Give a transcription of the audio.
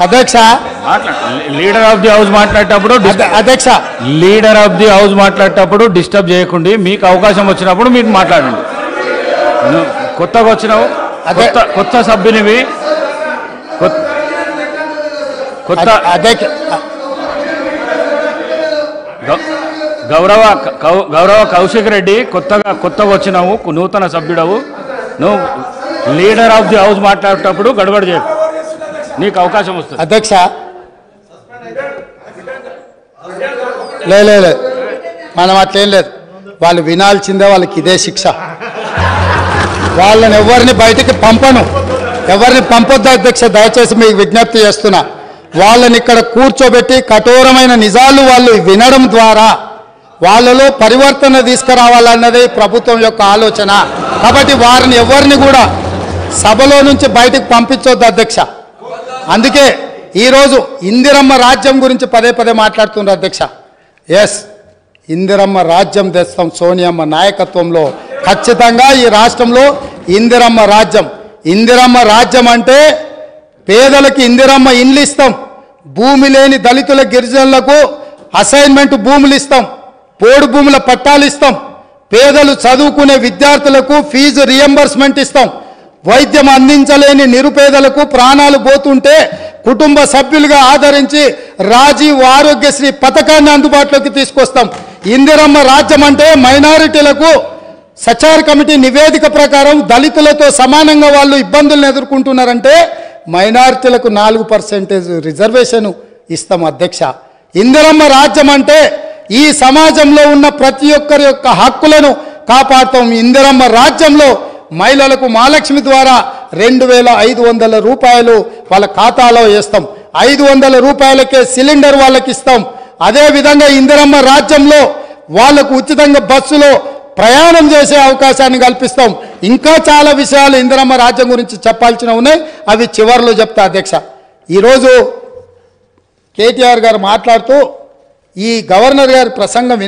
అధ్యక్ష leader of the house మాట్లాడేటప్పుడు అధ్యక్ష లీడర్ ఆఫ్ ది హౌస్ మాట్లాడేటప్పుడు డిస్టర్బ్ చేయకండి. మీకు అవకాశం వచ్చినప్పుడు మీరు మాట్లాడండి. కొత్తగా వచ్చినావు, కొత్త సభ్యునివి, కొత్త గౌరవ కౌశిక్ రెడ్డి కొత్తగా వచ్చినావు, నూతన సభ్యుడవు. నువ్వు లీడర్ ఆఫ్ ది హౌస్ మాట్లాడేటప్పుడు గడబడి చేయకు, నీకు అవకాశం వస్తుంది. అధ్యక్ష లేదు మనం అట్లేం లేదు, వాళ్ళు వినాల్సిందే, వాళ్ళకి ఇదే శిక్ష. వాళ్ళని ఎవరిని బయటికి పంపను, ఎవరిని పంపొద్దు అధ్యక్ష. దయచేసి మీకు విజ్ఞప్తి చేస్తున్నా, వాళ్ళని ఇక్కడ కూర్చోబెట్టి కఠోరమైన నిజాలు వాళ్ళు వినడం ద్వారా వాళ్ళలో పరివర్తన తీసుకురావాలన్నది ప్రభుత్వం యొక్క ఆలోచన. కాబట్టి వారిని ఎవరిని కూడా సభలో నుంచి బయటకు పంపించొద్దు అధ్యక్ష. అందుకే ఈరోజు ఇందిరమ్మ రాజ్యం గురించి పదే మాట్లాడుతున్నారు అధ్యక్ష. ఎస్, ఇందిరమ్మ రాజ్యం తెస్తాం సోనియమ్మ నాయకత్వంలో. ఖచ్చితంగా ఈ రాష్ట్రంలో ఇందిరమ్మ రాజ్యం అంటే పేదలకు ఇందిరమ్మ ఇండ్లు ఇస్తాం, భూమి లేని దళితుల గిరిజనులకు అసైన్మెంట్ భూములు ఇస్తాం, పోడు భూముల పట్టాలు ఇస్తాం, పేదలు చదువుకునే విద్యార్థులకు ఫీజు రియంబర్స్మెంట్ ఇస్తాం, వైద్యం అందించలేని నిరుపేదలకు ప్రాణాలు పోతుంటే కుటుంబ సభ్యులుగా ఆదరించి రాజీవ్ ఆరోగ్యశ్రీ పథకాన్ని అందుబాటులోకి తీసుకొస్తాం. ఇందిరమ్మ రాజ్యం అంటే మైనారిటీలకు సచార్ కమిటీ నివేదిక ప్రకారం దళితులతో సమానంగా వాళ్ళు ఇబ్బందులను ఎదుర్కొంటున్నారంటే మైనారిటీలకు 4% రిజర్వేషన్ ఇస్తాం అధ్యక్ష. ఇందిరమ్మ రాజ్యం అంటే ఈ సమాజంలో ఉన్న ప్రతి ఒక్కరి యొక్క హక్కులను కాపాడుతాం. ఇందిరమ్మ రాజ్యంలో మహిళలకు మహాలక్ష్మి ద్వారా 2500 రూపాయలు వాళ్ళ ఖాతాలో వేస్తాం, 500 రూపాయలకే సిలిండర్ వాళ్ళకి ఇస్తాం. అదేవిధంగా ఇందిరమ్మ రాజ్యంలో వాళ్లకు ఉచితంగా బస్సులో ప్రయాణం చేసే అవకాశాన్ని కల్పిస్తాం. ఇంకా చాలా విషయాలు ఇందిరమ్మ రాజ్యం గురించి చెప్పాల్సిన ఉన్నాయి, అవి చివరిలో చెప్తా అధ్యక్ష. ఈరోజు కేటీఆర్ గారు మాట్లాడుతూ ఈ గవర్నర్ గారి ప్రసంగం